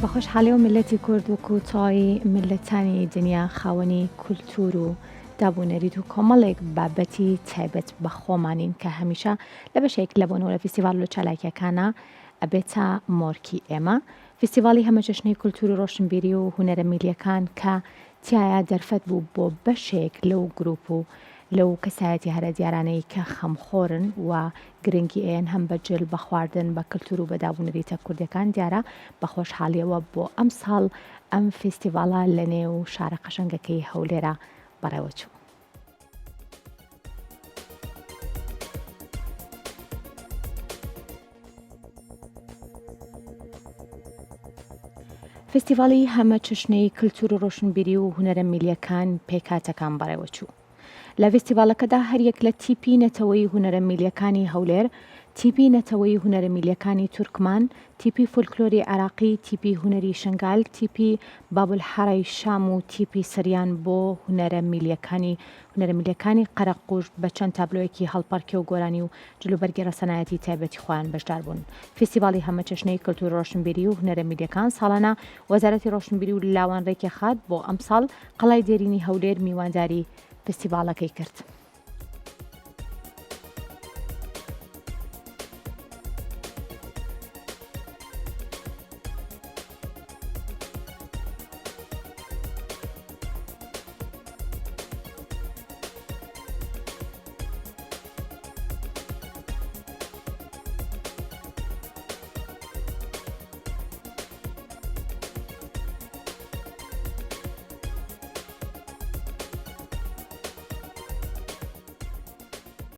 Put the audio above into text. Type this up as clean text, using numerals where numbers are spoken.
بە خۆشحاڵی و ملەتی کورد و کوتای ملەتانی دنیا خاوەنی کولتور و دابوونەریت و کۆمەڵێک بابەتی تایبەت بە خۆمانین کە هەمیشە لە بەشێک لە بۆنەوە لە فیستیڤال و چالاکیەکانە ئەبێتە مۆرکی ئێمە. فیستیڤالی هەمە جەژنەی کولتور و ڕۆشنبیری و هونەرە میلیەکان کە تایە دەرفەت بوو بۆ بەشێک لەو گروپ و لەو کەسایەتی هەرە دیارانەی کە خەمخۆرن و گرنگی ئێن هەم بەجل بە خواردن بە کللتور و بەدابوونەریتە کوردەکان دیارە بە خۆشحاڵیەوە بۆ ئەم ساڵ ئەم فیستیڤالە لە نێو شارە قەشەنگەکەی هەولێرە بەڕێوەچوو. فستیڤالی هەمە چشنەی کللتور و ڕۆشنبیری و هونەرە میلیەکان پێکاتەکان بەڕێوەچوو. لە فستیڤالەکەدا هەریەک لە تیپی نەتەوەی هونەرە میلیەکانی هەولێر، تیپی نەتەوەی هونەرە میلیەکانی تورکمان، تیپی فولکلۆری عراقی، تیپی هونەری شنگال، تیپی بابولحەڕەی شام و تیپی سریان بۆ هونەرە میلیەکانی قەرەقوش بە چەند تابلۆیەکی هەڵپەرکێ و گۆرانی و جلوبەرگی ڕەسەنایەتی تایبەتی خۆیان بەشدار بوون. فستیڤالی هەمە چەشنەی کللتور ڕۆشنبیری و هونەرە میلیەکان ساڵانە وەزارەتی ڕۆشنبیری و لاوانڕێکی خات بۆ ئەم ساڵ قەڵای دێرینی هەولێر میوانداری فستیڤالەکەی کرد.